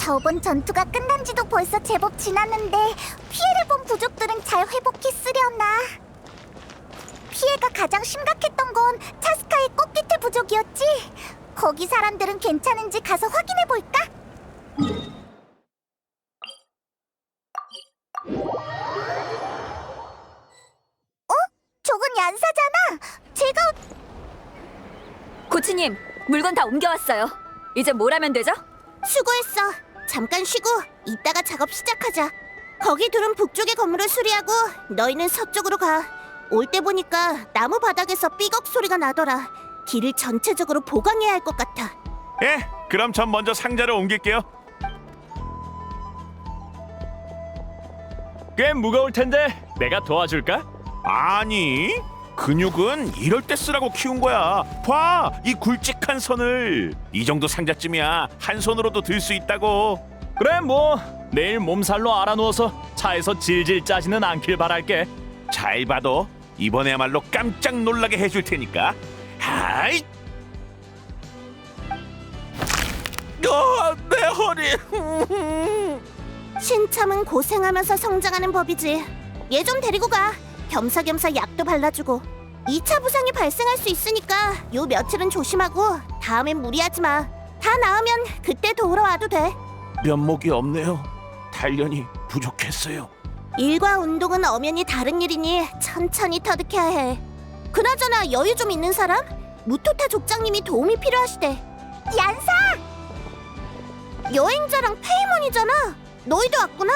저번 전투가 끝난 지도 벌써 제법 지났는데 피해를 본 부족들은 잘 회복했으려나? 피해가 가장 심각했던 건 차스카의 꽃깃의 부족이었지? 거기 사람들은 괜찮은지 가서 확인해볼까? 어? 저건 얀사잖아! 제가... 코치님, 물건 다 옮겨왔어요. 이제 뭘 하면 되죠? 수고했어. 잠깐 쉬고 이따가 작업 시작하자. 거기 둘은 북쪽의 건물을 수리하고 너희는 서쪽으로 가. 올 때 보니까 나무 바닥에서 삐걱 소리가 나더라. 길을 전체적으로 보강해야 할 것 같아. 예, 그럼 전 먼저 상자를 옮길게요. 꽤 무거울 텐데 내가 도와줄까? 아니, 근육은 이럴 때 쓰라고 키운 거야. 봐, 이 굵직한 선을. 이 정도 상자쯤이야 한 손으로도 들 수 있다고. 그래 뭐 내일 몸살로 알아누워서 차에서 질질 짜지는 않길 바랄게. 잘 봐도 이번에야말로 깜짝 놀라게 해줄 테니까. 하이! 내 허리. 신참은 고생하면서 성장하는 법이지. 얘 좀 데리고 가. 겸사겸사 약도 발라주고. 2차 부상이 발생할 수 있으니까 요 며칠은 조심하고 다음엔 무리하지 마. 다 나으면 그때 도우러 와도 돼. 면목이 없네요. 단련이 부족했어요. 일과 운동은 엄연히 다른 일이니 천천히 터득해야 해. 그나저나 여유 좀 있는 사람? 무토타 족장님이 도움이 필요하시대. 얀사! 여행자랑 페이몬이잖아. 너희도 왔구나.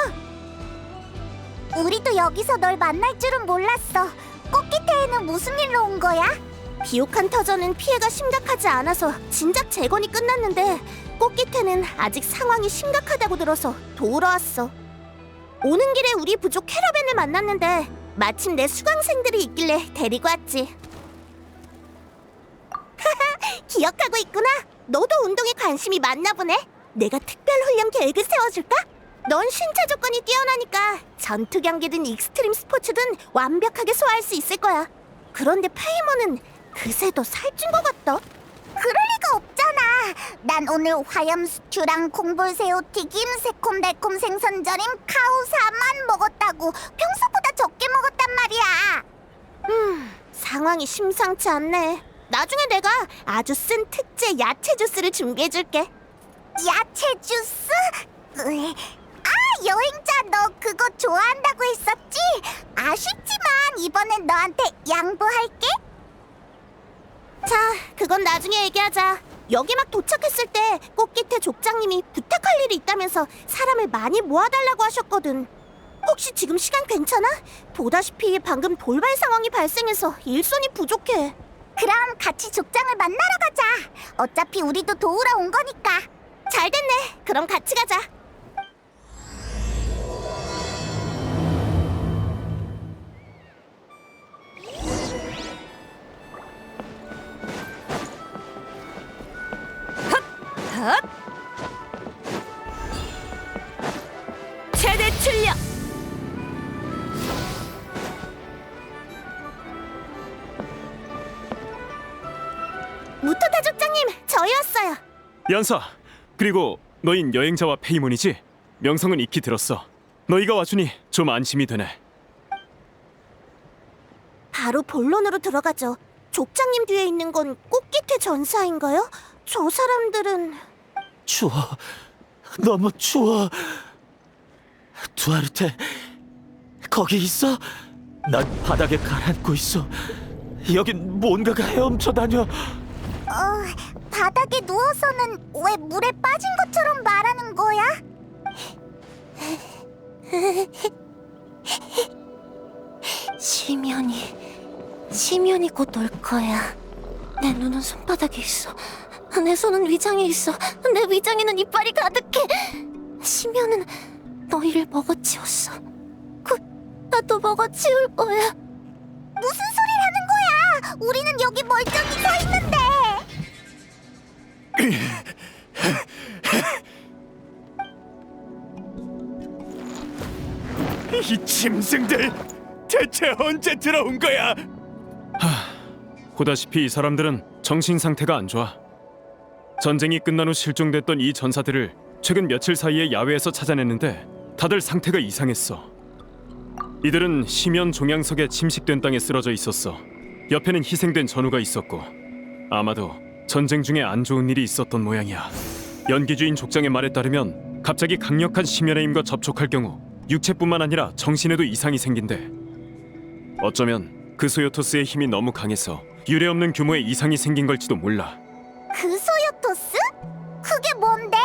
우리도 여기서 널 만날 줄은 몰랐어. 꽃기태에는 무슨 일로 온 거야? 비옥한 터전은 피해가 심각하지 않아서 진작 재건이 끝났는데 꽃기태는 아직 상황이 심각하다고 들어서 도우러 왔어. 오는 길에 우리 부족 캐러밴을 만났는데 마침 내 수강생들이 있길래 데리고 왔지. 기억하고 있구나. 너도 운동에 관심이 많나 보네. 내가 특별 훈련 계획을 세워줄까? 넌 신체 조건이 뛰어나니까 전투 경기든 익스트림 스포츠든 완벽하게 소화할 수 있을 거야. 그런데 페이머는 그새 더 살찐 것 같다. 그럴 리가 없잖아. 난 오늘 화염 스튜랑 콩볼새우 튀김, 새콤달콤 생선절임, 카우사만 먹었다고. 평소보다 적게 먹었단 말이야. 상황이 심상치 않네. 나중에 내가 아주 쓴 특제 야채 주스를 준비해줄게. 야채 주스? 여행자 너 그거 좋아한다고 했었지? 아쉽지만 이번엔 너한테 양보할게. 자, 그건 나중에 얘기하자. 여기 막 도착했을 때 꽃기태 족장님이 부탁할 일이 있다면서 사람을 많이 모아달라고 하셨거든. 혹시 지금 시간 괜찮아? 보다시피 방금 돌발 상황이 발생해서 일손이 부족해. 그럼 같이 족장을 만나러 가자. 어차피 우리도 도우러 온 거니까. 잘 됐네. 그럼 같이 가자. 헛! 최대 출력! 무토타 족장님, 저희 왔어요. 연사, 그리고 너흰 여행자와 페이몬이지? 명성은 익히 들었어. 너희가 와주니 좀 안심이 되네. 바로 본론으로 들어가죠. 족장님 뒤에 있는 건 꽃기태 전사인가요? 저 사람들은... 추워. 너무 추워. 두아르테, 거기 있어? 난 바닥에 가라앉고 있어. 여긴 뭔가가 헤엄쳐 다녀. 바닥에 누워서는 왜 물에 빠진 것처럼 말하는 거야? 시면이 곧 올 거야. 내 눈은 손바닥에 있어. 내 손은 위장에 있어. 내 위장에는 이빨이 가득해. 시면은 너희를 먹어치웠어. 곧 나도 먹어치울 거야. 무슨 소리를 하는 거야? 우리는 여기 멀쩡히 서 있는데. 이 짐승들 대체 언제 들어온 거야? 보다시피 이 사람들은 정신 상태가 안 좋아. 전쟁이 끝난 후 실종됐던 이 전사들을 최근 며칠 사이에 야외에서 찾아냈는데 다들 상태가 이상했어. 이들은 심연 종양석에 침식된 땅에 쓰러져 있었어. 옆에는 희생된 전우가 있었고 아마도 전쟁 중에 안 좋은 일이 있었던 모양이야. 연기주인 족장의 말에 따르면 갑자기 강력한 심연의 힘과 접촉할 경우 육체뿐만 아니라 정신에도 이상이 생긴대. 어쩌면 그 소요토스의 힘이 너무 강해서 유례없는 규모의 이상이 생긴 걸지도 몰라. 그 소요토스? 그게 뭔데?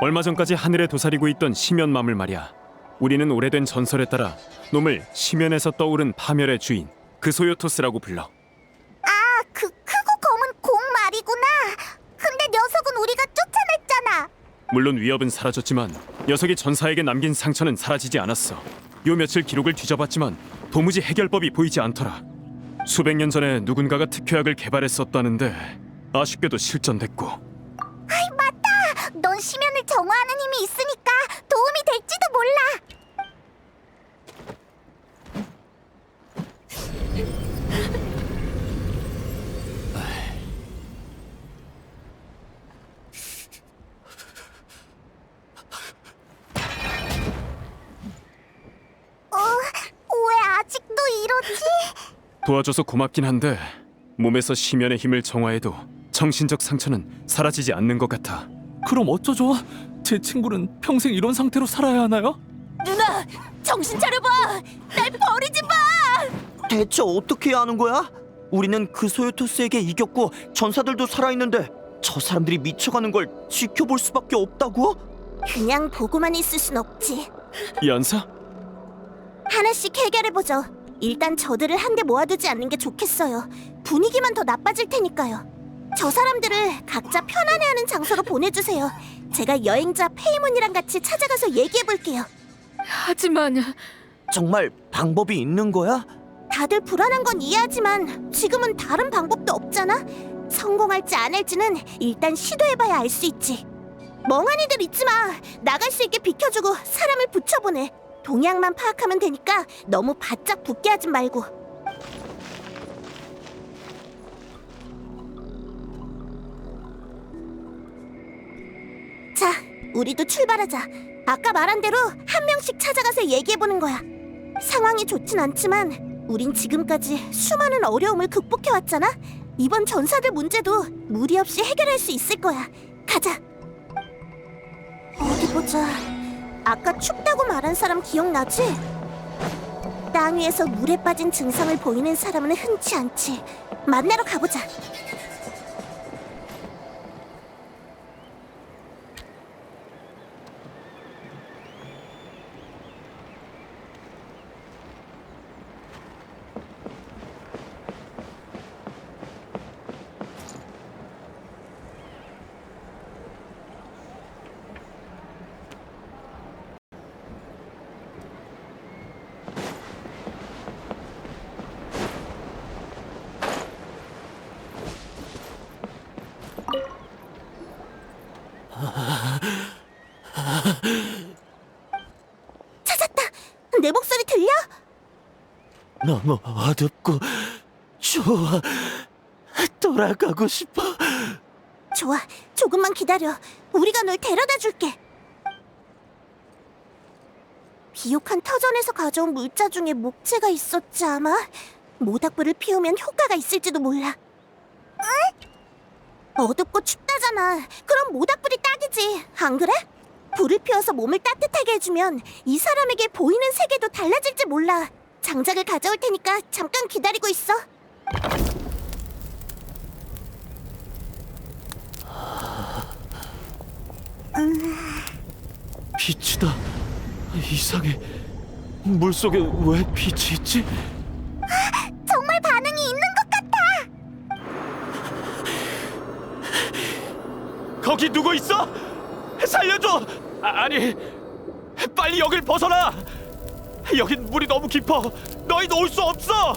얼마 전까지 하늘에 도사리고 있던 심연맘을 말이야. 우리는 오래된 전설에 따라 놈을 심연에서 떠오른 파멸의 주인 그 소요토스라고 불러. 아, 그 크고 검은 공 말이구나. 근데 녀석은 우리가 쫓아냈잖아. 물론 위협은 사라졌지만 녀석이 전사에게 남긴 상처는 사라지지 않았어. 요 며칠 기록을 뒤져봤지만 도무지 해결법이 보이지 않더라. 수백 년 전에 누군가가 특효약을 개발했었다는데 아쉽게도 실전됐고. 아이, 맞다. 넌 심연을 정화하는 힘이 있으니까 도움이 될지도 몰라. 왜 아직도 이러지? 도와줘서 고맙긴 한데 몸에서 심연의 힘을 정화해도 정신적 상처는 사라지지 않는 것 같아. 그럼 어쩌죠? 제 친구는 평생 이런 상태로 살아야 하나요? 누나, 정신 차려봐. 날 버리지 마. 대체 어떻게 해야 하는 거야? 우리는 그 소요토스에게 이겼고 전사들도 살아있는데 저 사람들이 미쳐가는 걸 지켜볼 수밖에 없다고? 그냥 보고만 있을 순 없지. 연사? 하나씩 해결해보죠. 일단 저들을 한데 모아두지 않는 게 좋겠어요. 분위기만 더 나빠질 테니까요. 저 사람들을 각자 편안해하는 장소로 보내주세요. 제가 여행자 페이몬이랑 같이 찾아가서 얘기해볼게요. 하지만 정말 방법이 있는 거야? 다들 불안한 건 이해하지만 지금은 다른 방법도 없잖아? 성공할지 안 할지는 일단 시도해봐야 알 수 있지. 멍하니들 있지 마. 나갈 수 있게 비켜주고 사람을 붙여보내. 동향만 파악하면 되니까 너무 바짝 붙게 하지 말고. 자, 우리도 출발하자. 아까 말한 대로 한 명씩 찾아가서 얘기해보는 거야. 상황이 좋진 않지만 우린 지금까지 수많은 어려움을 극복해왔잖아. 이번 전사들 문제도 무리 없이 해결할 수 있을 거야. 가자. 어디 보자. 아까 춥다고 말한 사람 기억나지? 땅 위에서 물에 빠진 증상을 보이는 사람은 흔치 않지. 만나러 가보자. 찾았다. 내 목소리 들려? 너무 어둡고 좋아. 돌아가고 싶어. 좋아. 조금만 기다려. 우리가 널 데려다 줄게. 비옥한 터전에서 가져온 물자 중에 목재가 있었지 아마? 모닥불을 피우면 효과가 있을지도 몰라. 응? 어둡고 춥다잖아. 그럼 모닥불이 딱이지. 안 그래? 불을 피워서 몸을 따뜻하게 해주면 이 사람에게 보이는 세계도 달라질지 몰라. 장작을 가져올 테니까 잠깐 기다리고 있어. 빛이다. 이상해. 물속에 왜 빛이 있지? 정말 반응이 있는 것 같아. 거기 누구 있어? 살려줘! 아니, 빨리 여길 벗어나! 여긴 물이 너무 깊어. 너희 놓을 수 없어.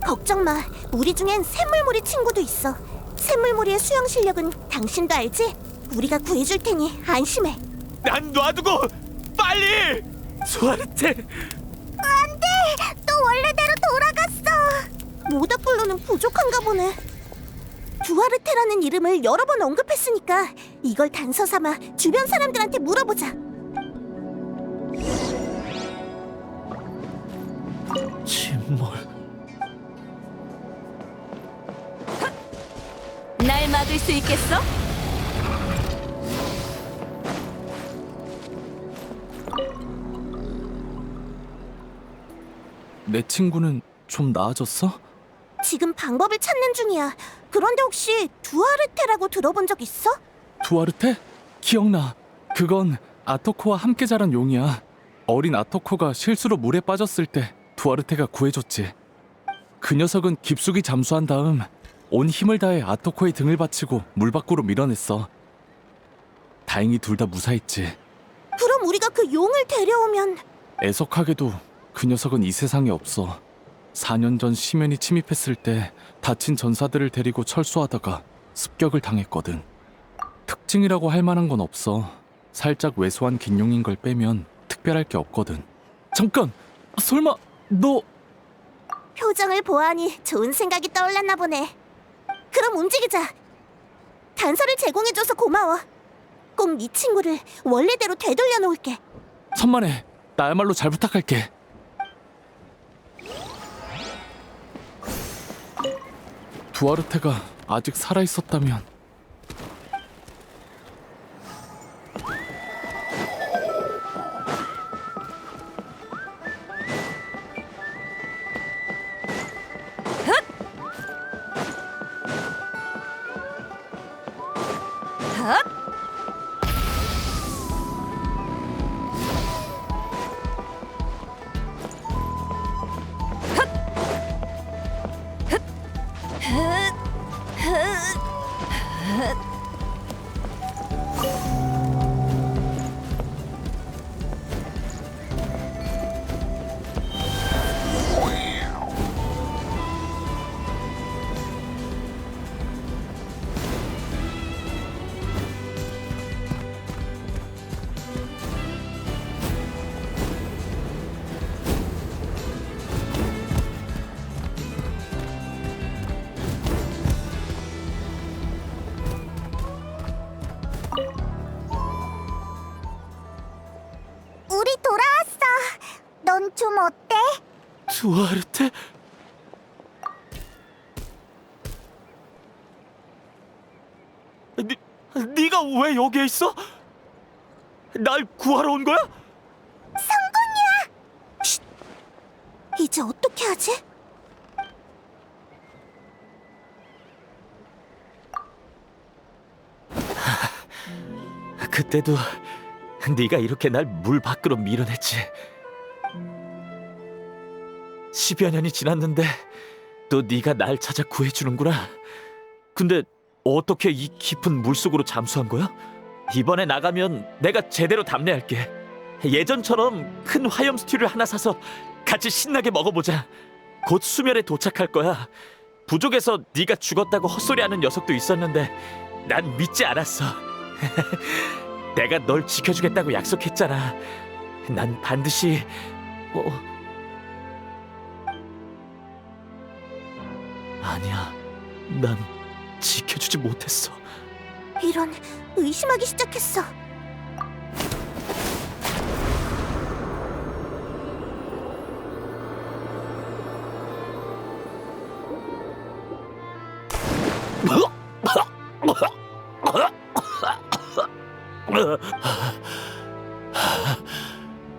걱정 마. 우리 중엔 샘물무리 친구도 있어. 샘물무리의 수영 실력은 당신도 알지? 우리가 구해줄 테니 안심해. 난 놔두고 빨리! 수아르테! 안돼! 또 원래대로 돌아갔어. 모닥불로는 부족한가 보네. 두아르테라는 이름을 여러 번 언급했으니까 이걸 단서 삼아 주변 사람들한테 물어보자. 침몰. 날 막을 수 있겠어? 내 친구는 좀 나아졌어? 지금 방법을 찾는 중이야. 그런데 혹시 두아르테라고 들어본 적 있어? 두아르테? 기억나. 그건 아토코와 함께 자란 용이야. 어린 아토코가 실수로 물에 빠졌을 때 두아르테가 구해줬지. 그 녀석은 깊숙이 잠수한 다음 온 힘을 다해 아토코의 등을 받치고 물 밖으로 밀어냈어. 다행히 둘 다 무사했지. 그럼 우리가 그 용을 데려오면 애석하게도 그 녀석은 이 세상에 없어. 4년 전 심연이 침입했을 때 다친 전사들을 데리고 철수하다가 습격을 당했거든. 특징이라고 할 만한 건 없어. 살짝 왜소한 긴 용인 걸 빼면 특별할 게 없거든. 잠깐! 설마 너... 표정을 보아하니 좋은 생각이 떠올랐나 보네. 그럼 움직이자. 단서를 제공해줘서 고마워. 꼭 네 친구를 원래대로 되돌려 놓을게. 천만에 나야말로 잘 부탁할게. 두아르테가 아직 살아있었다면 우리 돌아왔어. 넌 좀 어때? 두아르테? 네가 왜 여기에 있어? 날 구하러 온 거야? 이제 어떻게 하지? 그때도 네가 이렇게 날 물 밖으로 밀어냈지. 10여 년이 지났는데 또 네가 날 찾아 구해주는구나. 근데 어떻게 이 깊은 물속으로 잠수한 거야? 이번에 나가면 내가 제대로 답례할게. 예전처럼 큰 화염 스튜를 하나 사서 같이 신나게 먹어보자. 곧 수면에 도착할 거야. 부족에서 네가 죽었다고 헛소리하는 녀석도 있었는데 난 믿지 않았어. 내가 널 지켜주겠다고 약속했잖아. 난 반드시... 아니야, 난 지켜주지 못했어. 이런, 의심하기 시작했어.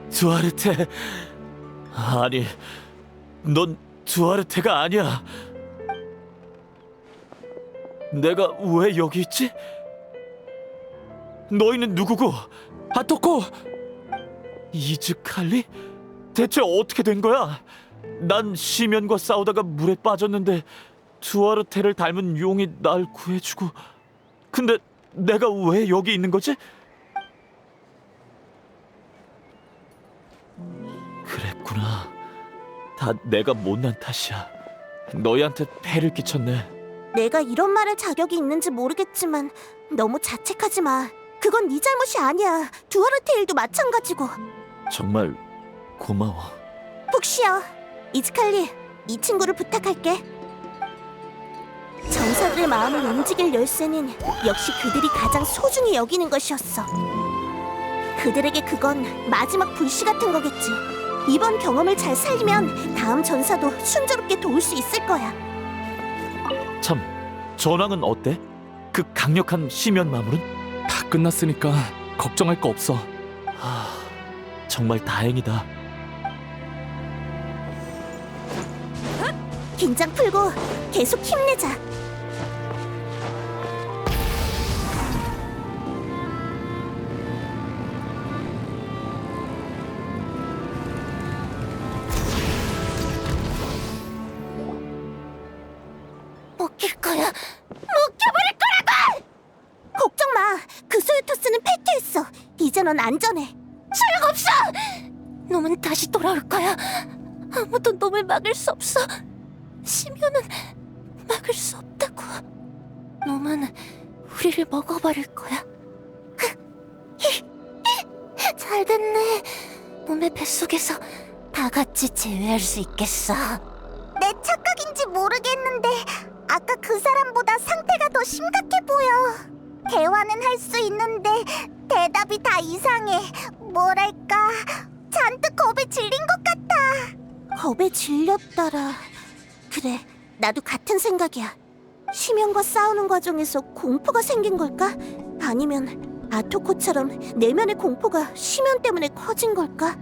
두아르테... 아니, 넌 두아르테가 아니야. 내가 왜 여기 있지? 너희는 누구고? 아토코! 이즈칼리? 대체 어떻게 된 거야? 난 시면과 싸우다가 물에 빠졌는데 두아르테를 닮은 용이 날 구해주고. 근데 내가 왜 여기 있는 거지? 그랬구나. 다 내가 못난 탓이야. 너희한테 폐를 끼쳤네. 내가 이런 말할 자격이 있는지 모르겠지만 너무 자책하지 마. 그건 네 잘못이 아니야. 두아르테 일도 마찬가지고. 정말 고마워. 푹 쉬어. 이즈칼리, 이 친구를 부탁할게. 정석이 그들의 마음을 움직일 열쇠는 역시 그들이 가장 소중히 여기는 것이었어. 그들에게 그건 마지막 불씨 같은 거겠지. 이번 경험을 잘 살리면 다음 전사도 순조롭게 도울 수 있을 거야. 참, 전황은 어때? 그 강력한 심연 마물은? 다 끝났으니까 걱정할 거 없어. 정말 다행이다. 긴장 풀고 계속 힘내자. 먹힐 거야. 먹혀버릴 거라고! 걱정 마. 그 소유토스는 패퇴했어. 이제 넌 안전해. 소용없어! 놈은 다시 돌아올 거야. 아무도 놈을 막을 수 없어. 심연은 막을 수 없다고. 놈은 우리를 먹어버릴 거야. 잘 됐네. 놈의 뱃속에서 다 같이 제외할 수 있겠어. 내 착각인지 모르겠는데 아까 그 사람보다 상태가 더 심각해 보여. 대화는 할 수 있는데 대답이 다 이상해. 뭐랄까, 잔뜩 겁에 질린 것 같아. 겁에 질렸더라. 그래, 나도 같은 생각이야. 심연과 싸우는 과정에서 공포가 생긴 걸까? 아니면 아토코처럼 내면의 공포가 심연 때문에 커진 걸까?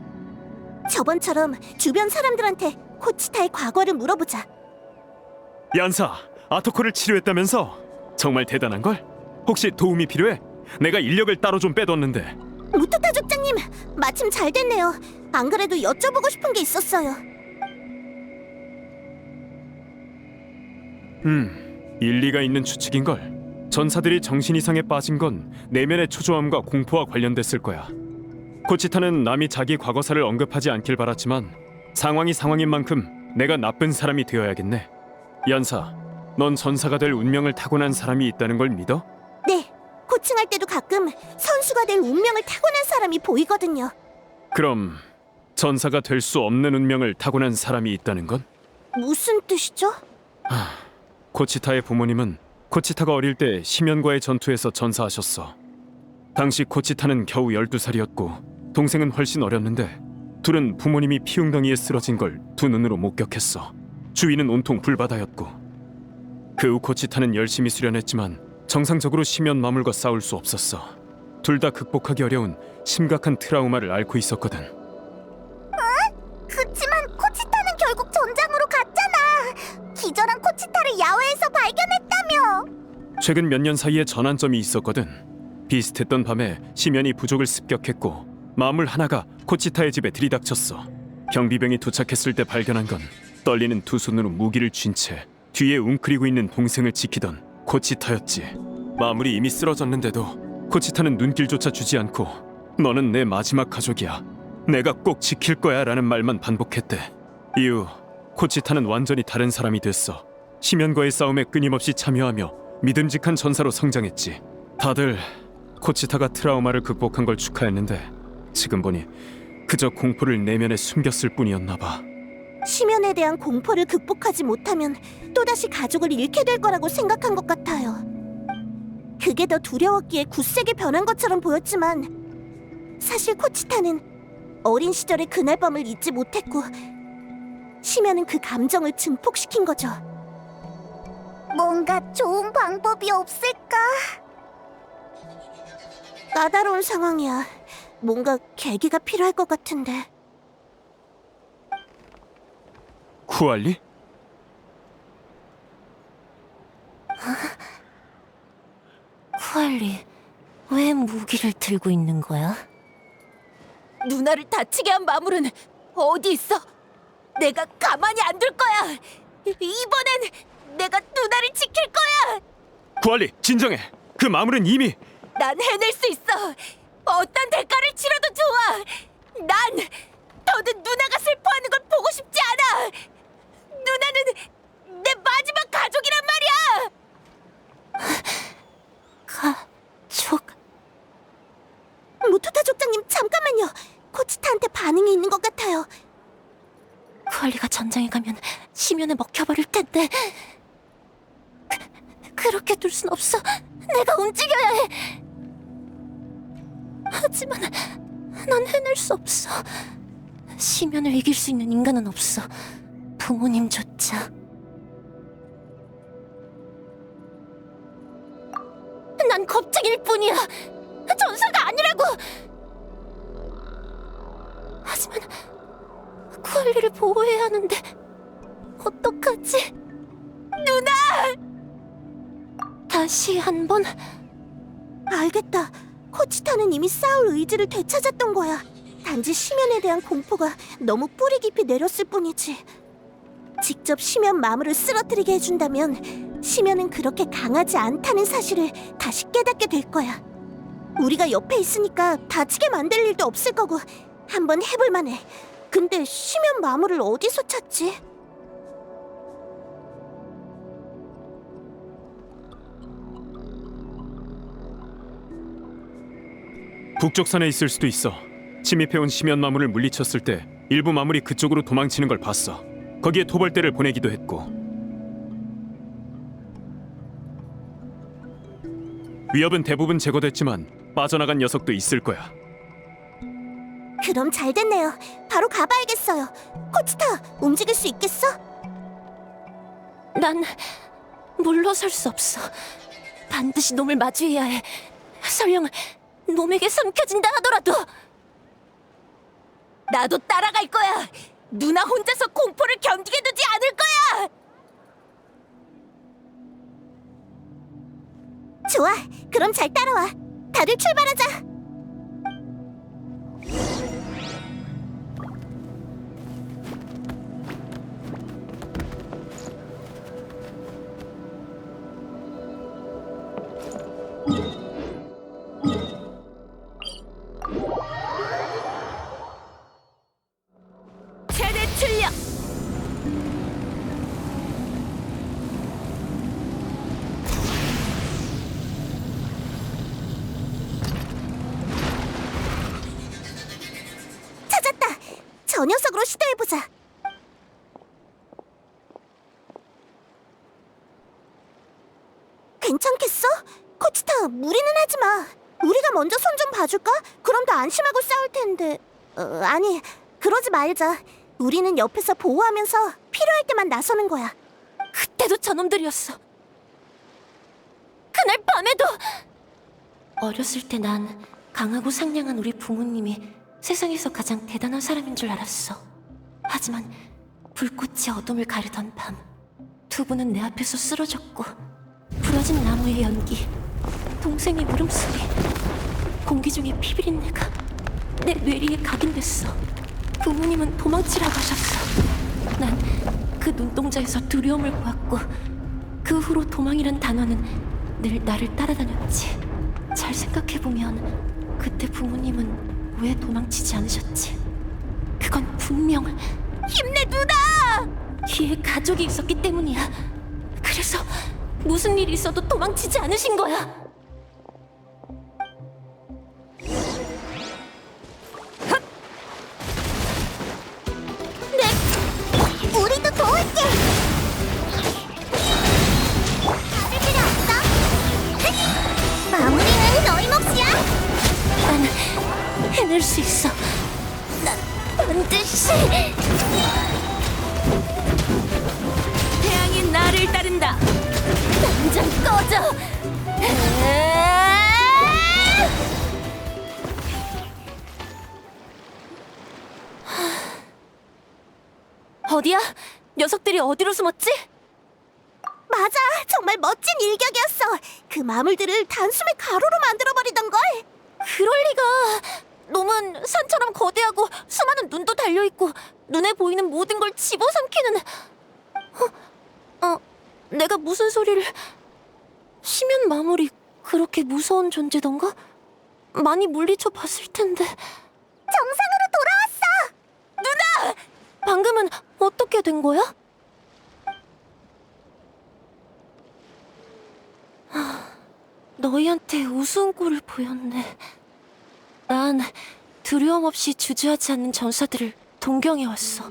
저번처럼 주변 사람들한테 코치타의 과거를 물어보자. 얀사, 아토코를 치료했다면서? 정말 대단한걸? 혹시 도움이 필요해? 내가 인력을 따로 좀 빼뒀는데. 무토타 족장님, 마침 잘 됐네요. 안 그래도 여쭤보고 싶은 게 있었어요. 일리가 있는 추측인걸. 전사들이 정신 이상에 빠진 건 내면의 초조함과 공포와 관련됐을 거야. 코치타는 남이 자기 과거사를 언급하지 않길 바랐지만 상황이 상황인 만큼 내가 나쁜 사람이 되어야겠네. 얀사, 넌 전사가 될 운명을 타고난 사람이 있다는 걸 믿어? 네, 코칭할 때도 가끔 선수가 될 운명을 타고난 사람이 보이거든요. 그럼 전사가 될 수 없는 운명을 타고난 사람이 있다는 건? 무슨 뜻이죠? 코치타의 부모님은 코치타가 어릴 때 심연과의 전투에서 전사하셨어. 당시 코치타는 겨우 12살이었고 동생은 훨씬 어렸는데 둘은 부모님이 피웅덩이에 쓰러진 걸 두 눈으로 목격했어. 주위는 온통 불바다였고 그 후 코치타는 열심히 수련했지만 정상적으로 심연 마물과 싸울 수 없었어. 둘 다 극복하기 어려운 심각한 트라우마를 앓고 있었거든. 그치만 코치타는 결국 전장으로 갔잖아. 기절한 코치타를 야외에서 발견했다며. 최근 몇 년 사이에 전환점이 있었거든. 비슷했던 밤에 심연이 부족을 습격했고 마물 하나가 코치타의 집에 들이닥쳤어. 경비병이 도착했을 때 발견한 건 떨리는 두 손으로 무기를 쥔 채 뒤에 웅크리고 있는 동생을 지키던 코치타였지. 마물이 이미 쓰러졌는데도 코치타는 눈길조차 주지 않고 너는 내 마지막 가족이야, 내가 꼭 지킬 거야 라는 말만 반복했대. 이후 코치타는 완전히 다른 사람이 됐어. 심연과의 싸움에 끊임없이 참여하며 믿음직한 전사로 성장했지. 다들 코치타가 트라우마를 극복한 걸 축하했는데 지금 보니 그저 공포를 내면에 숨겼을 뿐이었나 봐. 심연에 대한 공포를 극복하지 못하면 또다시 가족을 잃게 될 거라고 생각한 것 같아요. 그게 더 두려웠기에 굳세게 변한 것처럼 보였지만 사실 코치타는 어린 시절의 그날 밤을 잊지 못했고 심연은 그 감정을 증폭시킨 거죠. 뭔가 좋은 방법이 없을까? 까다로운 상황이야. 뭔가 계기가 필요할 것 같은데. 쿠알리? 쿠알리, 왜 무기를 들고 있는 거야? 누나를 다치게 한 마물은 어디 있어? 내가 가만히 안 둘 거야. 이번엔 내가 누나를 지킬 거야. 쿠알리, 진정해. 그 마물은 이미... 난 해낼 수 있어. 어떤 대가를 치러도 좋아. 난 더는 누나가 슬퍼하는 걸 보고 싶지 않아. 누나는 내 마지막 가족이란 말이야. 가족... 무토타 족장님, 잠깐만요. 코치타한테 반응이 있는 것 같아요. 쿠알리가 전장에 가면 심연에 먹혀버릴 텐데. 그럼 그렇게 둘 순 없어. 내가 움직여야 해. 하지만 난 해낼 수 없어. 심연을 이길 수 있는 인간은 없어. 부모님조차. 난 겁쟁일 뿐이야. 전사가 아니라고. 하지만 쿠알리를 보호해야 하는데 어떡하지? 누나! 다시 한번. 알겠다. 코치타는 이미 싸울 의지를 되찾았던 거야. 단지 심연에 대한 공포가 너무 뿌리 깊이 내렸을 뿐이지. 직접 심연 마물을 쓰러뜨리게 해준다면 심연은 그렇게 강하지 않다는 사실을 다시 깨닫게 될 거야. 우리가 옆에 있으니까 다치게 만들 일도 없을 거고 한번 해볼 만해. 근데 심연 마물을 어디서 찾지? 북쪽 산에 있을 수도 있어. 침입해온 심연 마물을 물리쳤을 때 일부 마물이 그쪽으로 도망치는 걸 봤어. 거기에 토벌대를 보내기도 했고. 위협은 대부분 제거됐지만 빠져나간 녀석도 있을 거야. 그럼 잘 됐네요. 바로 가봐야겠어요. 코치타, 움직일 수 있겠어? 난 물러설 수 없어. 반드시 놈을 마주해야 해. 설령 놈에게 삼켜진다 하더라도. 나도 따라갈 거야. 누나 혼자서 공포를 견디게 두지 않을 거야. 좋아, 그럼 잘 따라와. 다들 출발하자. 최대 출력. 찾았다. 저 녀석으로 시도해보자. 괜찮겠어? 코치타, 무리는 하지 마. 우리가 먼저 손 좀 봐줄까? 그럼 더 안심하고 싸울 텐데. 아니, 그러지 말자. 우리는 옆에서 보호하면서 필요할 때만 나서는 거야. 그때도 저놈들이었어. 그날 밤에도. 어렸을 때 난 강하고 상냥한 우리 부모님이 세상에서 가장 대단한 사람인 줄 알았어. 하지만 불꽃이 어둠을 가르던 밤, 두 분은 내 앞에서 쓰러졌고, 부러진 나무의 연기, 동생의 울음소리, 공기 중에 피비린내가 내 뇌리에 각인됐어. 부모님은 도망치라고 하셨어. 난 그 눈동자에서 두려움을 보았고, 그 후로 도망이란 단어는 늘 나를 따라다녔지. 잘 생각해보면 그때 부모님은 왜 도망치지 않으셨지? 그건 분명 힘내 누나! 뒤에 가족이 있었기 때문이야. 그래서 무슨 일이 있어도 도망치지 않으신 거야. 우리도 도울게. 다들 필요 없어. 마무리는 너희 몫이야. 난 해낼 수 있어. 난 반드시. 태양이 나를 따른다. 당장 꺼져. 어디야? 녀석들이 어디로 숨었지? 맞아, 정말 멋진 일격이었어. 그 마물들을 단숨에 가루로 만들어버리던걸. 그럴 리가. 놈은 산처럼 거대하고 수많은 눈도 달려있고 눈에 보이는 모든 걸 집어삼키는. 내가 무슨 소리를. 심연 마물이 그렇게 무서운 존재던가? 많이 물리쳐 봤을 텐데. 정상으로 돌아왔어. 누나! 방금은 어떻게 된 거야? 너희한테 우스운 꼴을 보였네. 난 두려움 없이 주저하지 않는 전사들을 동경해왔어.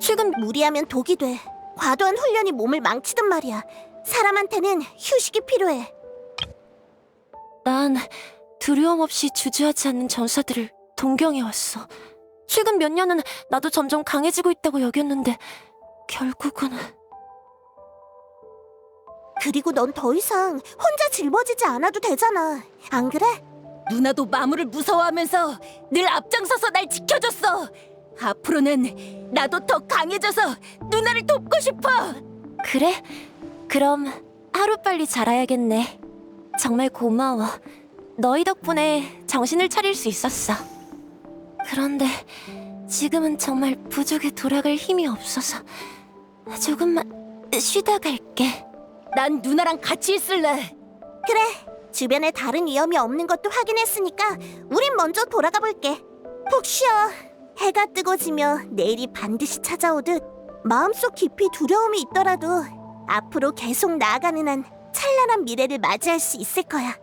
최근 무리하면 독이 돼. 과도한 훈련이 몸을 망치단 말이야. 사람한테는 휴식이 필요해. 난 두려움 없이 주저하지 않는 전사들을 동경해왔어. 최근 몇 년은 나도 점점 강해지고 있다고 여겼는데 결국은... 그리고 넌 더 이상 혼자 짊어지지 않아도 되잖아. 안 그래? 누나도 마물을 무서워하면서 늘 앞장서서 날 지켜줬어. 앞으로는 나도 더 강해져서 누나를 돕고 싶어. 그래? 그럼 하루빨리 자라야겠네. 정말 고마워. 너희 덕분에 정신을 차릴 수 있었어. 그런데 지금은 정말 부족에 돌아갈 힘이 없어서 조금만 쉬다 갈게. 난 누나랑 같이 있을래. 그래. 주변에 다른 위험이 없는 것도 확인했으니까 우린 먼저 돌아가 볼게. 푹 쉬어. 해가 뜨고 지며 내일이 반드시 찾아오듯 마음속 깊이 두려움이 있더라도 앞으로 계속 나아가는 한 찬란한 미래를 맞이할 수 있을 거야.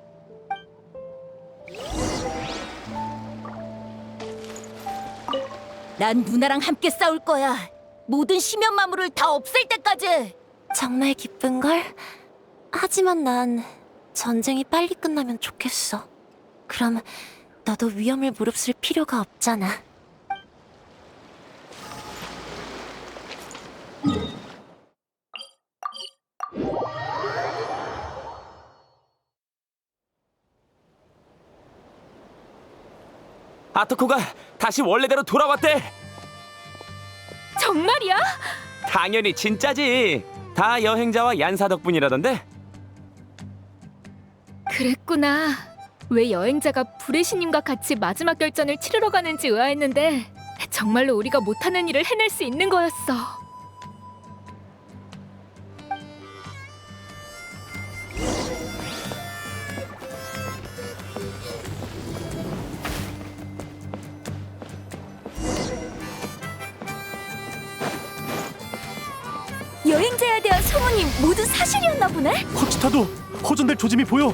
난 누나랑 함께 싸울 거야. 모든 심연 마물을 다 없앨 때까지. 정말 기쁜걸? 하지만 난 전쟁이 빨리 끝나면 좋겠어. 그럼 너도 위험을 무릅쓸 필요가 없잖아. 아토코가 다시 원래대로 돌아왔대. 정말이야? 당연히 진짜지. 다 여행자와 얀사 덕분이라던데. 그랬구나. 왜 여행자가 불의 신님과 같이 마지막 결전을 치르러 가는지 의아했는데 정말로 우리가 못하는 일을 해낼 수 있는 거였어. 여행자에 대한 소문이 모두 사실이었나 보네? 허치타도 호전될 조짐이 보여.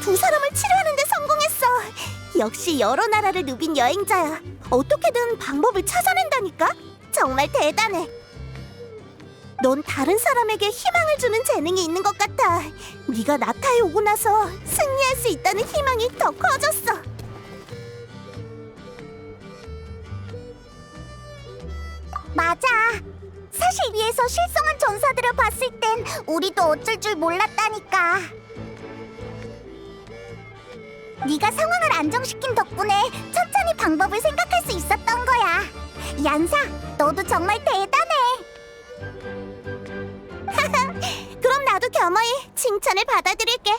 두 사람을 치료하는데 성공했어. 역시 여러 나라를 누빈 여행자야. 어떻게든 방법을 찾아낸다니까? 정말 대단해. 넌 다른 사람에게 희망을 주는 재능이 있는 것 같아. 네가 나타에 오고 나서 승리할 수 있다는 희망이 더 커졌어. 맞아. 사실 위에서 실성한 전사들을 봤을 땐 우리도 어쩔 줄 몰랐다니까. 네가 상황을 안정시킨 덕분에 천천히 방법을 생각할 수 있었던 거야. 얀사, 너도 정말 대단해. 그럼 나도 겸허히 칭찬을 받아들일게.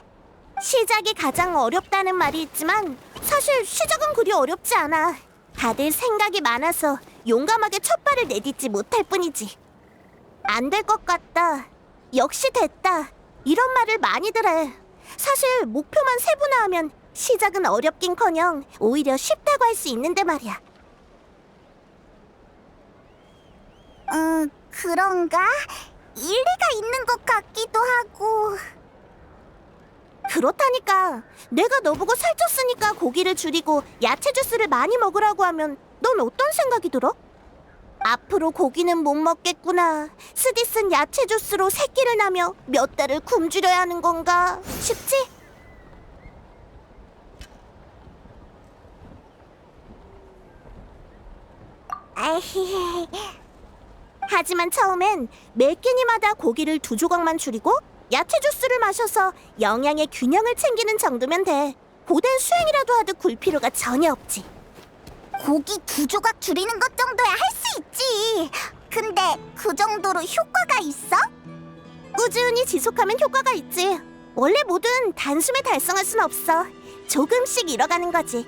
시작이 가장 어렵다는 말이 있지만 사실 시작은 그리 어렵지 않아. 다들 생각이 많아서 용감하게 첫 발을 내딛지 못할 뿐이지. 안 될 것 같다, 역시 됐다, 이런 말을 많이들 해. 사실 목표만 세분화하면 시작은 어렵긴커녕 오히려 쉽다고 할 수 있는데 말이야. 그런가? 일리가 있는 것 같기도 하고. 그렇다니까. 내가 너보고 살쪘으니까 고기를 줄이고 야채 주스를 많이 먹으라고 하면 넌 어떤 생각이 들어? 앞으로 고기는 못 먹겠구나, 스디슨 야채 주스로 새끼를 낳으며 몇 달을 굶주려야 하는 건가 싶지? 하지만 처음엔 매 끼니마다 고기를 2조각만 줄이고 야채 주스를 마셔서 영양의 균형을 챙기는 정도면 돼. 고된 수행이라도 하듯 굴 필요가 전혀 없지. 고기 2조각 줄이는 것 정도야 할 수 있지. 근데 그 정도로 효과가 있어? 꾸준히 지속하면 효과가 있지. 원래 뭐든 단숨에 달성할 순 없어. 조금씩 잃어가는 거지.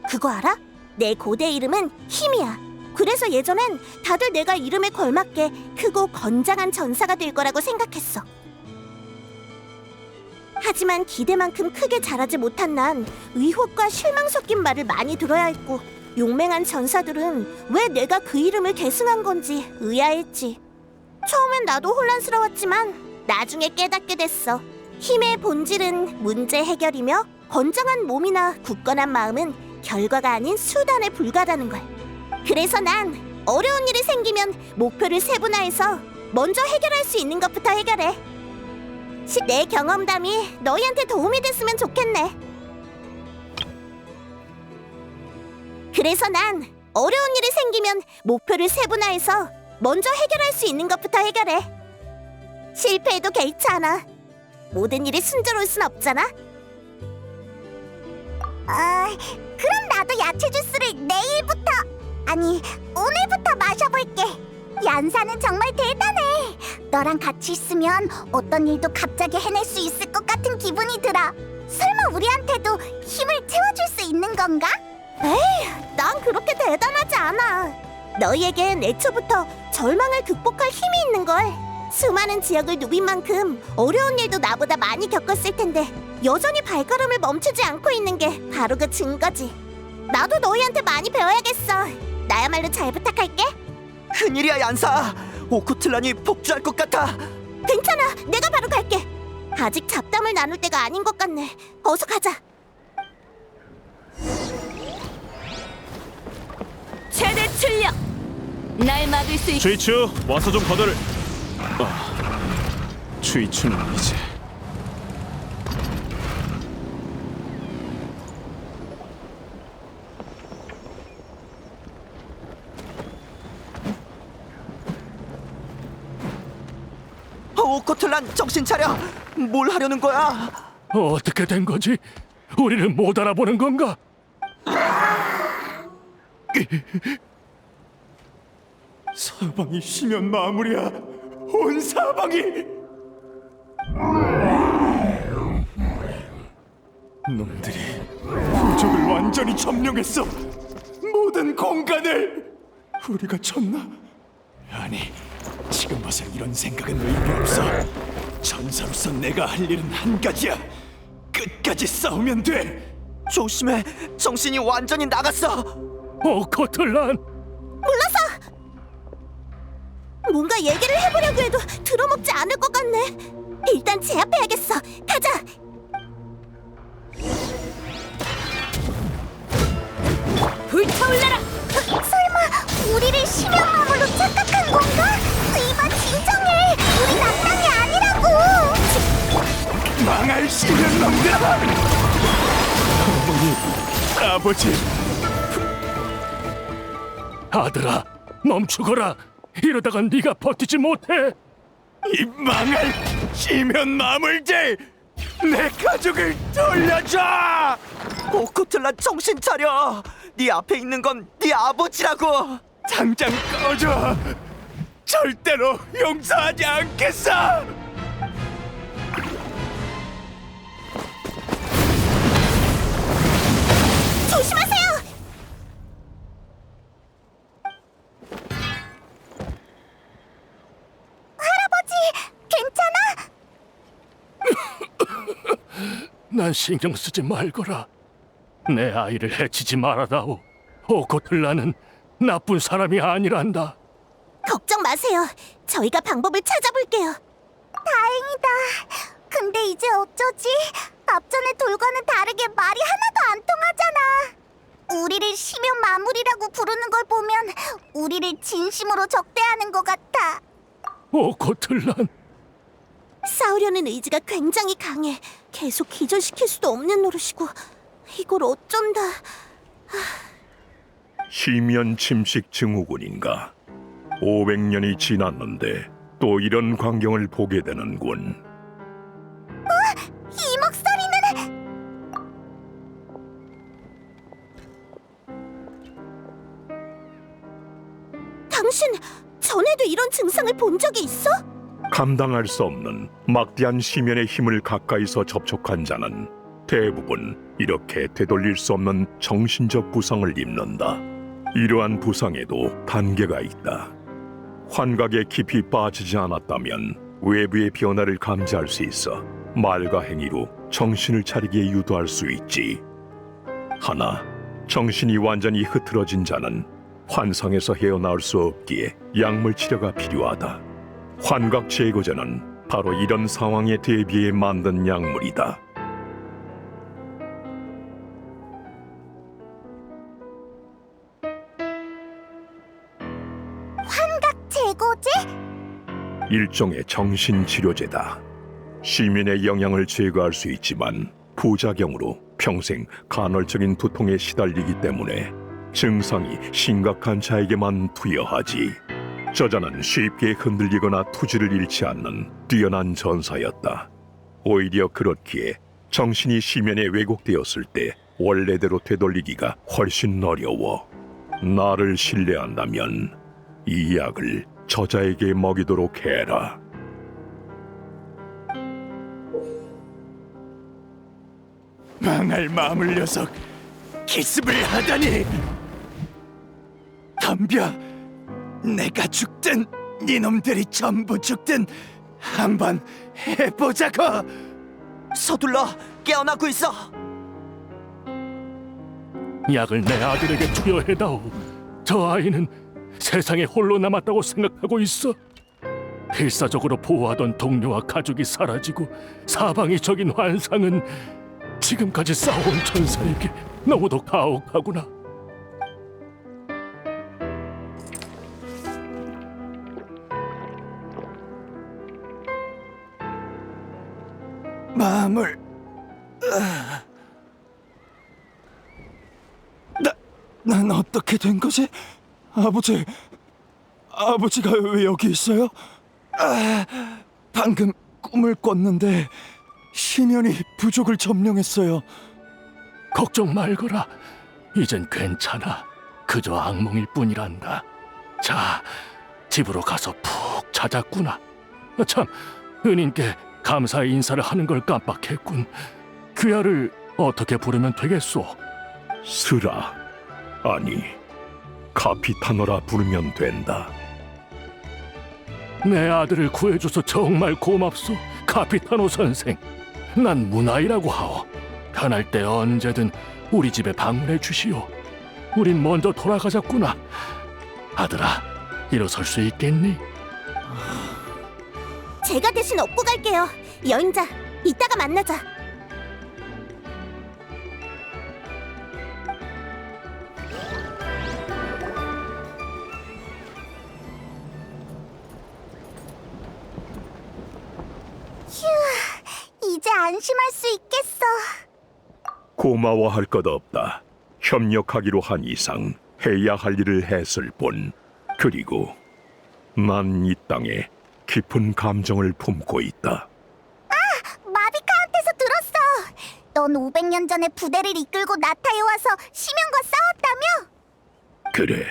그거 알아? 내 고대 이름은 힘이야. 그래서 예전엔 다들 내가 이름에 걸맞게 크고 건장한 전사가 될 거라고 생각했어. 하지만 기대만큼 크게 자라지 못한 난 의혹과 실망 섞인 말을 많이 들어야 했고, 용맹한 전사들은 왜 내가 그 이름을 계승한 건지 의아했지. 처음엔 나도 혼란스러웠지만 나중에 깨닫게 됐어. 힘의 본질은 문제 해결이며 건장한 몸이나 굳건한 마음은 결과가 아닌 수단에 불과하다는 걸. 그래서 난 어려운 일이 생기면 목표를 세분화해서 먼저 해결할 수 있는 것부터 해결해. 내 경험담이 너희한테 도움이 됐으면 좋겠네. 그래서 난 어려운 일이 생기면 목표를 세분화해서 먼저 해결할 수 있는 것부터 해결해. 실패해도 괜찮아. 모든 일이 순조로울 순 없잖아. 그럼 나도 야채 주스를 내일부터, 아니 오늘부터 마셔볼게. 얀사는 정말 대단해. 너랑 같이 있으면 어떤 일도 갑자기 해낼 수 있을 것 같은 기분이 들어. 설마 우리한테도 힘을 채워줄 수 있는 건가? 에이, 난 그렇게 대단하지 않아. 너희에겐 애초부터 절망을 극복할 힘이 있는걸. 수많은 지역을 누빈 만큼 어려운 일도 나보다 많이 겪었을 텐데 여전히 발걸음을 멈추지 않고 있는 게 바로 그 증거지. 나도 너희한테 많이 배워야겠어. 나야말로 잘 부탁할게. 큰일이야, 얀사. 오코틀란이 폭주할 것 같아. 괜찮아, 내가 바로 갈게. 아직 잡담을 나눌 때가 아닌 것 같네. 어서 가자. 최대 출력! 날 막을 수 있... 주이추, 와서 좀 거들. 주이추는 이제 오코틀란, 정신 차려. 뭘 하려는 거야? 어떻게 된 거지? 우리를 못 알아보는 건가? 사방이 쉬면 마무리야. 온 사방이. 놈들이 부족을 완전히 점령했어. 모든 공간을. 우리가 쳤나? 아니, 지금 와서 이런 생각은 의미 없어. 전사로서 내가 할 일은 한 가지야. 끝까지 싸우면 돼. 조심해. 정신이 완전히 나갔어. 오코틀란! 몰라서. 뭔가 얘기를 해보려고 해도 들어먹지 않을 것 같네. 일단 제압해야겠어. 가자. 불타올라라! 설마 우리를 심연마물로 착각한 건가? 이봐, 진정해. 우리 낭랑이 아니라고. 망할 시는 놈들아! 어머니, 아버지, 아들아, 멈추거라! 이러다간 네가 버티지 못해! 이 망할 시면 마물들! 내 가족을 돌려줘! 오코틀란, 정신 차려. 네 앞에 있는 건 네 아버지라고. 당장 꺼져! 절대로 용서하지 않겠어! 조심하세요. 할아버지, 괜찮아? 난 신경 쓰지 말거라. 내 아이를 해치지 말아다오. 오코틀란은 나쁜 사람이 아니란다. 걱정 마세요. 저희가 방법을 찾아볼게요. 다행이다. 근데 이제 어쩌지? 앞전의 돌과는 다르게 말이 하나도 안 통하잖아. 우리를 심연 마무리라고 부르는 걸 보면 우리를 진심으로 적대하는 것 같아. 오코틀란, 싸우려는 의지가 굉장히 강해. 계속 기절시킬 수도 없는 노릇이고 이걸 어쩐다. 시면 침식 증후군인가? 500년이 지났는데 또 이런 광경을 보게 되는군. 이 목소리는... 당신 전에도 이런 증상을 본 적이 있어? 감당할 수 없는 막대한 시면의 힘을 가까이서 접촉한 자는 대부분 이렇게 되돌릴 수 없는 정신적 부상을 입는다. 이러한 부상에도 단계가 있다. 환각에 깊이 빠지지 않았다면 외부의 변화를 감지할 수 있어 말과 행위로 정신을 차리게 유도할 수 있지. 하나, 정신이 완전히 흐트러진 자는 환상에서 헤어나올 수 없기에 약물 치료가 필요하다. 환각 제거제는 바로 이런 상황에 대비해 만든 약물이다. 거지? 일종의 정신치료제다. 시민의 영향을 제거할 수 있지만 부작용으로 평생 간헐적인 두통에 시달리기 때문에 증상이 심각한 자에게만 투여하지. 저자는 쉽게 흔들리거나 투지를 잃지 않는 뛰어난 전사였다. 오히려 그렇기에 정신이 심연에 왜곡되었을 때 원래대로 되돌리기가 훨씬 어려워. 나를 신뢰한다면 이 약을 저자에게 먹이도록 해라. 망할 마물 녀석, 기습을 하다니. 덤벼. 내가 죽든 니놈들이 전부 죽든 한번 해보자고. 서둘러, 깨어나고 있어. 약을 내 아들에게 투여해다오. 저 아이는 세상에 홀로 남았다고 생각하고 있어. 필사적으로 보호하던 동료와 가족이 사라지고 사방이 적인 환상은 지금까지 싸워온 천사에게 너무도 가혹하구나. 마물. 난 어떻게 된 거지? 아버지가 왜 여기 있어요? 방금 꿈을 꿨는데 심연이 부족을 점령했어요. 걱정 말거라. 이젠 괜찮아. 그저 악몽일 뿐이란다. 자, 집으로 가서 푹 자자꾸나. 참, 은인께 감사의 인사를 하는 걸 깜빡했군. 귀하를 어떻게 부르면 되겠소? 스라, 아니 카피타노라 부르면 된다. 내 아들을 구해줘서 정말 고맙소, 카피타노 선생. 난 문아이라고 하오. 편할 때 언제든 우리 집에 방문해 주시오. 우린 먼저 돌아가자꾸나. 아들아, 일어설 수 있겠니? 제가 대신 업고 갈게요. 여행자, 이따가 만나자. 휴, 이제 안심할 수 있겠어. 고마워할 것 없다. 협력하기로 한 이상 해야 할 일을 했을 뿐. 그리고 난 이 땅에 깊은 감정을 품고 있다. 마비카한테서 들었어. 넌 500년 전에 부대를 이끌고 나타에 와서 심연과 싸웠다며? 그래.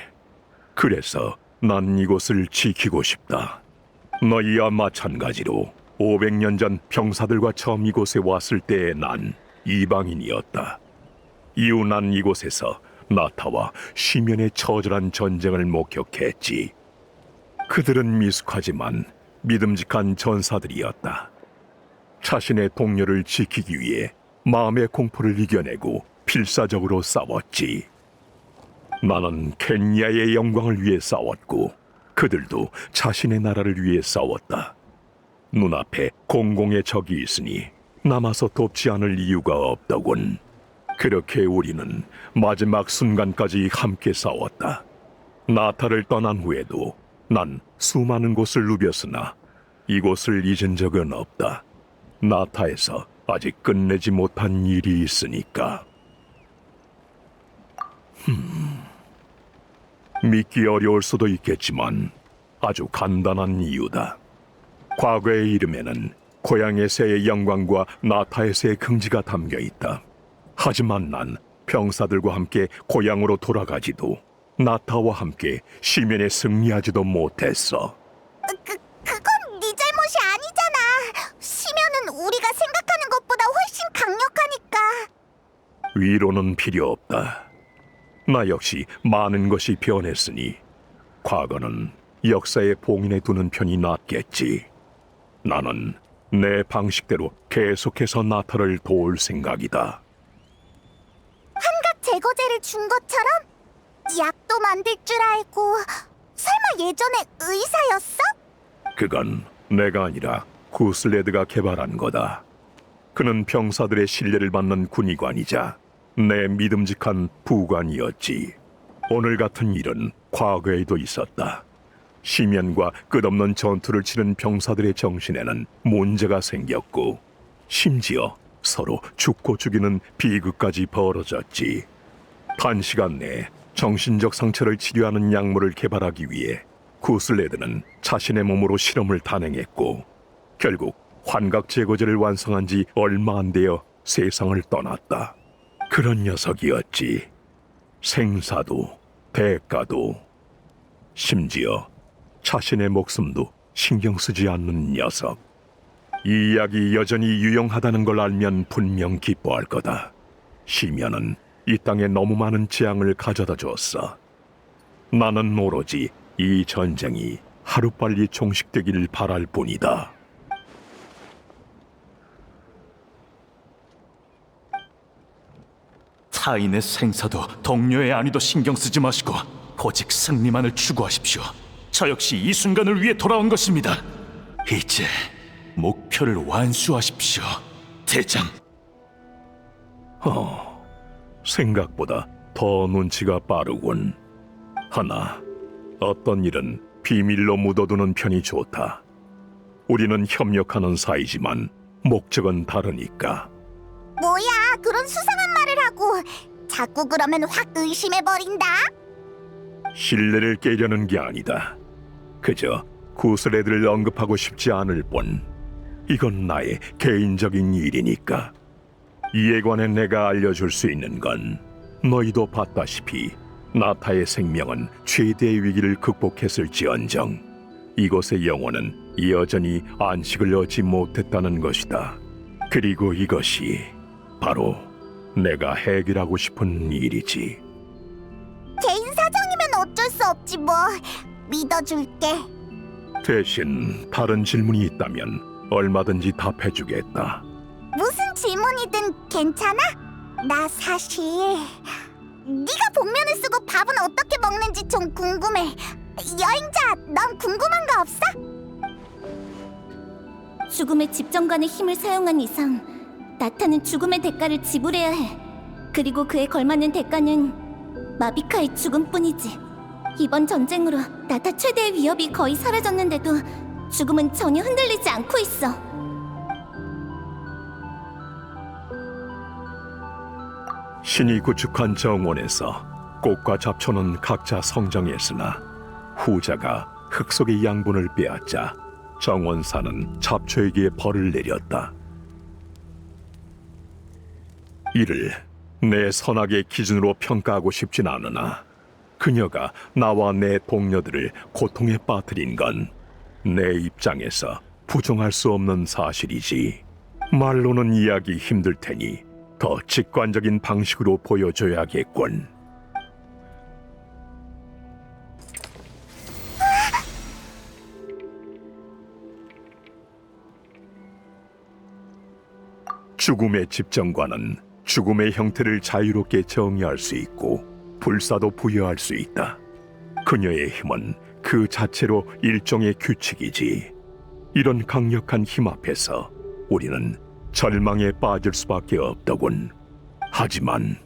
그래서 난 이곳을 지키고 싶다. 너희와 마찬가지로 500년 전 병사들과 처음 이곳에 왔을 때의 난 이방인이었다. 이후 난 이곳에서 나타와 심연의 처절한 전쟁을 목격했지. 그들은 미숙하지만 믿음직한 전사들이었다. 자신의 동료를 지키기 위해 마음의 공포를 이겨내고 필사적으로 싸웠지. 나는 켄야의 영광을 위해 싸웠고 그들도 자신의 나라를 위해 싸웠다. 눈앞에 공공의 적이 있으니 남아서 돕지 않을 이유가 없더군. 그렇게 우리는 마지막 순간까지 함께 싸웠다. 나타를 떠난 후에도 난 수많은 곳을 누볐으나 이곳을 잊은 적은 없다. 나타에서 아직 끝내지 못한 일이 있으니까. 믿기 어려울 수도 있겠지만 아주 간단한 이유다. 과거의 이름에는 고향의 새의 영광과 나타의 새의 긍지가 담겨 있다. 하지만 난 병사들과 함께 고향으로 돌아가지도 나타와 함께 시면에 승리하지도 못했어. 그건 네 잘못이 아니잖아. 심연은 우리가 생각하는 것보다 훨씬 강력하니까. 위로는 필요 없다. 나 역시 많은 것이 변했으니 과거는 역사에 봉인해 두는 편이 낫겠지. 나는 내 방식대로 계속해서 나타를 도울 생각이다. 환각 제거제를 준 것처럼? 약도 만들 줄 알고. 설마 예전에 의사였어? 그건 내가 아니라 구슬레드가 개발한 거다. 그는 병사들의 신뢰를 받는 군의관이자 내 믿음직한 부관이었지. 오늘 같은 일은 과거에도 있었다. 시면과 끝없는 전투를 치른 병사들의 정신에는 문제가 생겼고 심지어 서로 죽고 죽이는 비극까지 벌어졌지. 단시간 내에 정신적 상처를 치료하는 약물을 개발하기 위해 구슬레드는 자신의 몸으로 실험을 단행했고 결국 환각 제거제를 완성한 지 얼마 안 되어 세상을 떠났다. 그런 녀석이었지. 생사도 대가도 심지어 자신의 목숨도 신경 쓰지 않는 녀석. 이 약이 여전히 유용하다는 걸 알면 분명 기뻐할 거다. 시면은 이 땅에 너무 많은 재앙을 가져다 줬어. 나는 오로지 이 전쟁이 하루빨리 종식되기를 바랄 뿐이다. 타인의 생사도 동료의 안위도 신경 쓰지 마시고 오직 승리만을 추구하십시오. 저 역시 이 순간을 위해 돌아온 것입니다. 이제 목표를 완수하십시오, 대장. 생각보다 더 눈치가 빠르군. 하나, 어떤 일은 비밀로 묻어두는 편이 좋다. 우리는 협력하는 사이지만 목적은 다르니까. 뭐야, 그런 수상한 말을 하고. 자꾸 그러면 확 의심해버린다. 신뢰를 깨려는 게 아니다. 그저 구슬애들을 언급하고 싶지 않을 뿐. 이건 나의 개인적인 일이니까. 이에 관해 내가 알려줄 수 있는 건 너희도 봤다시피 나타의 생명은 최대의 위기를 극복했을지언정 이곳의 영혼은 여전히 안식을 얻지 못했다는 것이다. 그리고 이것이 바로 내가 해결하고 싶은 일이지. 개인 사정이면 어쩔 수 없지 뭐. 믿어줄게. 대신 다른 질문이 있다면 얼마든지 답해주겠다. 무슨 질문이든 괜찮아? 나 사실 네가 복면을 쓰고 밥은 어떻게 먹는지 좀 궁금해. 여행자, 넌 궁금한 거 없어? 죽음의 집정관의 힘을 사용한 이상 나타는 죽음의 대가를 지불해야 해. 그리고 그에 걸맞는 대가는 마비카의 죽음뿐이지. 이번 전쟁으로 나타 최대의 위협이 거의 사라졌는데도 죽음은 전혀 흔들리지 않고 있어. 신이 구축한 정원에서 꽃과 잡초는 각자 성장했으나 후자가 흙 속의 양분을 빼앗자 정원사는 잡초에게 벌을 내렸다. 이를 내 선악의 기준으로 평가하고 싶진 않으나 그녀가 나와 내 동료들을 고통에 빠뜨린 건 내 입장에서 부정할 수 없는 사실이지. 말로는 이해하기 힘들 테니 더 직관적인 방식으로 보여줘야겠군. 죽음의 집정관은 죽음의 형태를 자유롭게 정의할 수 있고 불사도 부여할 수 있다. 그녀의 힘은 그 자체로 일종의 규칙이지. 이런 강력한 힘 앞에서 우리는 절망에 빠질 수밖에 없더군. 하지만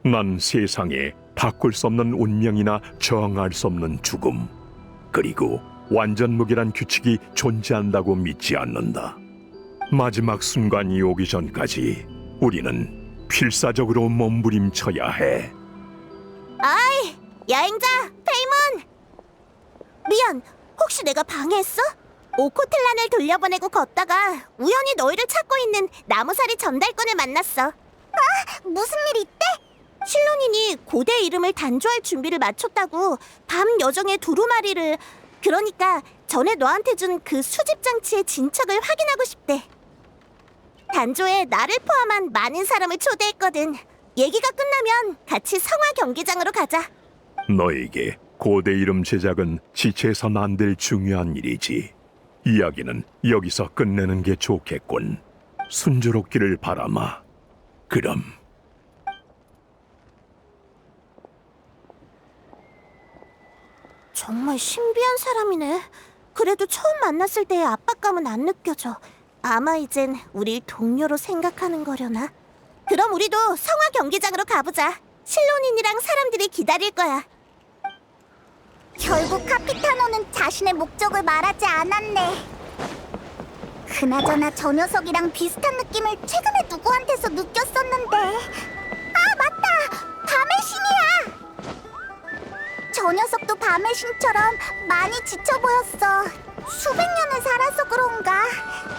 난 세상에 바꿀 수 없는 운명이나 저항할 수 없는 죽음, 그리고 완전 무결한 규칙이 존재한다고 믿지 않는다. 마지막 순간이 오기 전까지 우리는 필사적으로 몸부림쳐야 해. 어이, 여행자, 페이몬! 미안, 혹시 내가 방해했어? 오코틀란을 돌려보내고 걷다가 우연히 너희를 찾고 있는 나무살이 전달꾼을 만났어. 아, 무슨 일 있대? 실론인이 고대 이름을 단조할 준비를 마쳤다고 밤 여정의 두루마리를, 그러니까 전에 너한테 준 그 수집 장치의 진척을 확인하고 싶대. 단조에 나를 포함한 많은 사람을 초대했거든. 얘기가 끝나면 같이 성화 경기장으로 가자. 너에게 고대 이름 제작은 지체해선 안 될 중요한 일이지. 이야기는 여기서 끝내는 게 좋겠군. 순조롭기를 바라마. 그럼. 정말 신비한 사람이네. 그래도 처음 만났을 때의 압박감은 안 느껴져. 아마 이젠 우릴 동료로 생각하는 거려나? 그럼 우리도 성화 경기장으로 가보자. 실론인이랑 사람들이 기다릴 거야. 결국 카피타노는 자신의 목적을 말하지 않았네. 그나저나 저 녀석이랑 비슷한 느낌을 최근에 누구한테서 느꼈었는데. 아, 맞다! 밤의 신이야! 저 녀석도 밤의 신처럼 많이 지쳐 보였어. 수백 년을 살아서 그런가?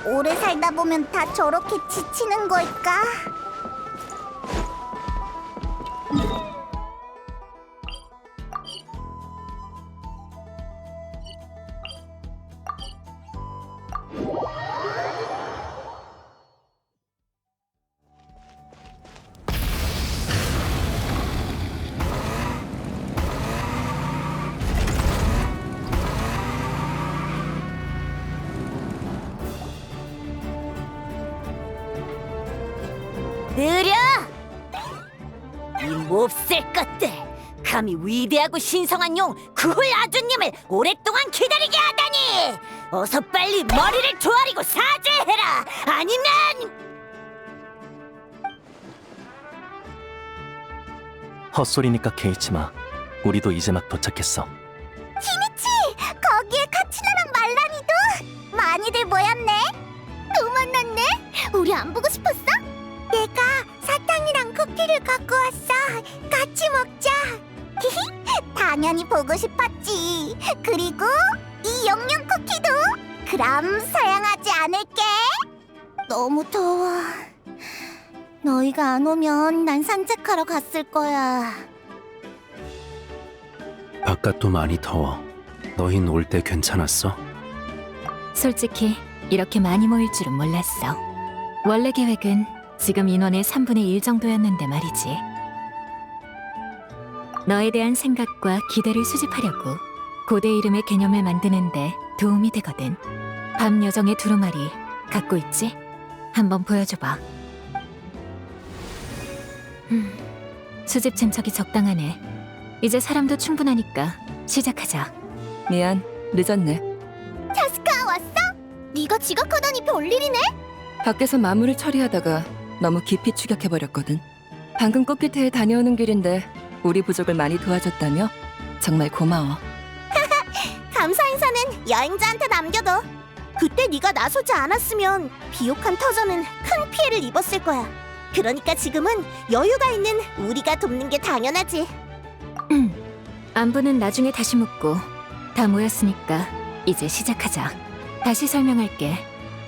오래 살다 보면 다 저렇게 지치는 걸까? 느려! 이 몹쓸 것들! 감히 위대하고 신성한 용 구훌 아주님을 오랫동안 기다리게 하다니! 어서 빨리 머리를 조아리고 사죄해라! 아니면... 헛소리니까 개의치 마. 우리도 이제 막 도착했어. 히미치! 거기에 카치나랑 말라니도! 많이들 모였네? 또 만났네? 우리 안 보고 싶었어? 내가 사탕이랑 쿠키를 갖고 왔어. 같이 먹자. 당연히 보고 싶었지. 그리고 이 영양 쿠키도. 그럼 사양하지 않을게. 너무 더워. 너희가 안 오면 난 산책하러 갔을 거야. 바깥도 많이 더워. 너흰 올 때 괜찮았어? 솔직히 이렇게 많이 모일 줄은 몰랐어. 원래 계획은 지금 인원의 3분의 1 정도였는데 말이지. 너에 대한 생각과 기대를 수집하려고 고대 이름의 개념을 만드는데 도움이 되거든. 밤 여정의 두루마리 갖고 있지? 한번 보여줘봐. 수집 진척이 적당하네. 이제 사람도 충분하니까 시작하자. 미안, 늦었네. 차스카 왔어? 네가 지각하다니 별일이네? 밖에서 마무를 처리하다가 너무 깊이 추격해버렸거든. 방금 꽃기태에 다녀오는 길인데 우리 부족을 많이 도와줬다며? 정말 고마워. 감사 인사는 여행자한테 남겨둬. 그때 네가 나서지 않았으면 비옥한 터전은 큰 피해를 입었을 거야. 그러니까 지금은 여유가 있는 우리가 돕는 게 당연하지. 안부는 나중에 다시 묻고 다 모였으니까 이제 시작하자. 다시 설명할게.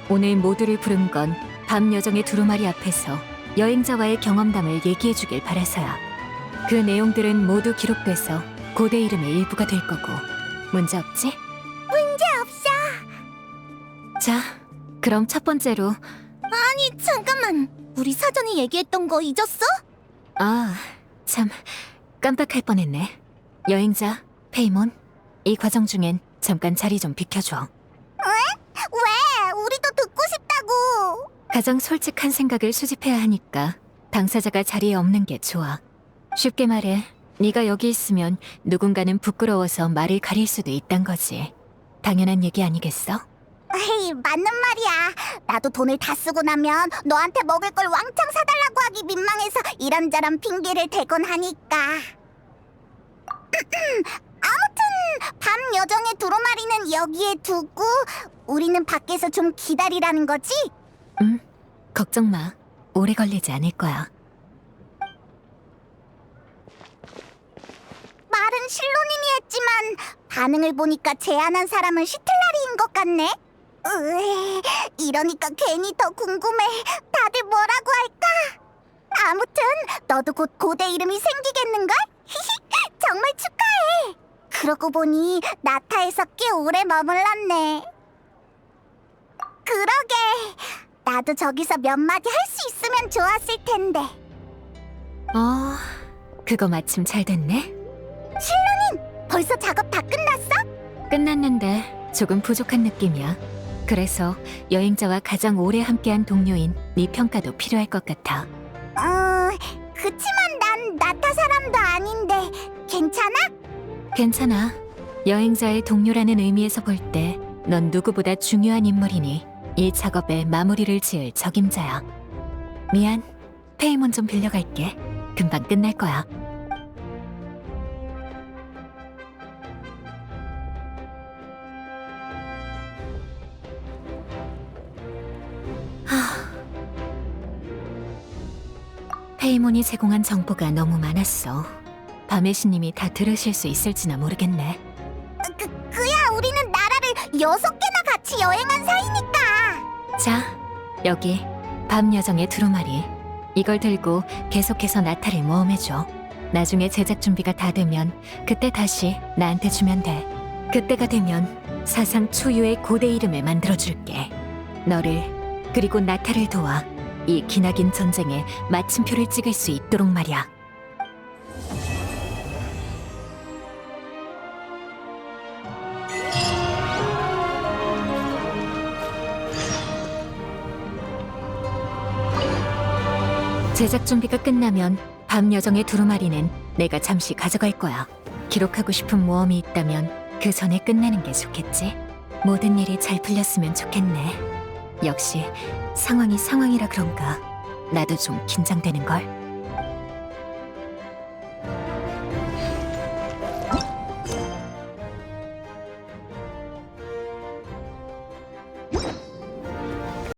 오늘 모두를 부른 건 밤 여정의 두루마리 앞에서 여행자와의 경험담을 얘기해주길 바라서야. 그 내용들은 모두 기록돼서 고대 이름의 일부가 될 거고. 문제 없지? 문제 없어. 자, 그럼 첫 번째로. 아니 잠깐만. 우리 사전에 얘기했던 거 잊었어? 아, 참 깜빡할 뻔했네. 여행자, 페이몬, 이 과정 중엔 잠깐 자리 좀 비켜줘. 왜? 우리도 듣고 싶다고. 가장 솔직한 생각을 수집해야 하니까 당사자가 자리에 없는 게 좋아. 쉽게 말해, 네가 여기 있으면 누군가는 부끄러워서 말을 가릴 수도 있단 거지. 당연한 얘기 아니겠어? 에이, 맞는 말이야. 나도 돈을 다 쓰고 나면 너한테 먹을 걸 왕창 사달라고 하기 민망해서 이런저런 핑계를 대곤 하니까. 아무튼 밤 여정의 두루마리는 여기에 두고 우리는 밖에서 좀 기다리라는 거지? 응, 걱정 마. 오래 걸리지 않을 거야. 말은 실론이니 했지만 반응을 보니까 제안한 사람은 시틀라리인 것 같네. 이러니까 괜히 더 궁금해. 다들 뭐라고 할까? 아무튼 너도 곧 고대 이름이 생기겠는걸? 정말 축하해. 그러고 보니 나타에서 꽤 오래 머물렀네. 그러게. 나도 저기서 몇 마디 할 수 있으면 좋았을 텐데. 그거 마침 잘 됐네. 실로님, 벌써 작업 다 끝났어? 끝났는데 조금 부족한 느낌이야. 그래서 여행자와 가장 오래 함께한 동료인 네 평가도 필요할 것 같아. 그치만 난 나타 사람도 아닌데 괜찮아? 괜찮아. 여행자의 동료라는 의미에서 볼 때 넌 누구보다 중요한 인물이니 이 작업에 마무리를 지을 적임자야. 미안, 페이몬 좀 빌려갈게. 금방 끝날 거야. 페이몬이 제공한 정보가 너무 많았어. 밤의 신님이 다 들으실 수 있을지나 모르겠네. 그야 우리는 나라를 6개나 같이 여행한 사이니까. 자, 여기 밤 여정의 두루마리. 이걸 들고 계속해서 나타를 모험해줘. 나중에 제작 준비가 다 되면 그때 다시 나한테 주면 돼. 그때가 되면 사상 초유의 고대 이름을 만들어줄게. 너를 그리고 나타를 도와 이 기나긴 전쟁에 마침표를 찍을 수 있도록 말이야. 제작 준비가 끝나면 밤 여정의 두루마리는 내가 잠시 가져갈 거야. 기록하고 싶은 모험이 있다면 그 전에 끝내는 게 좋겠지? 모든 일이 잘 풀렸으면 좋겠네. 역시 상황이 상황이라 그런가 나도 좀 긴장되는걸.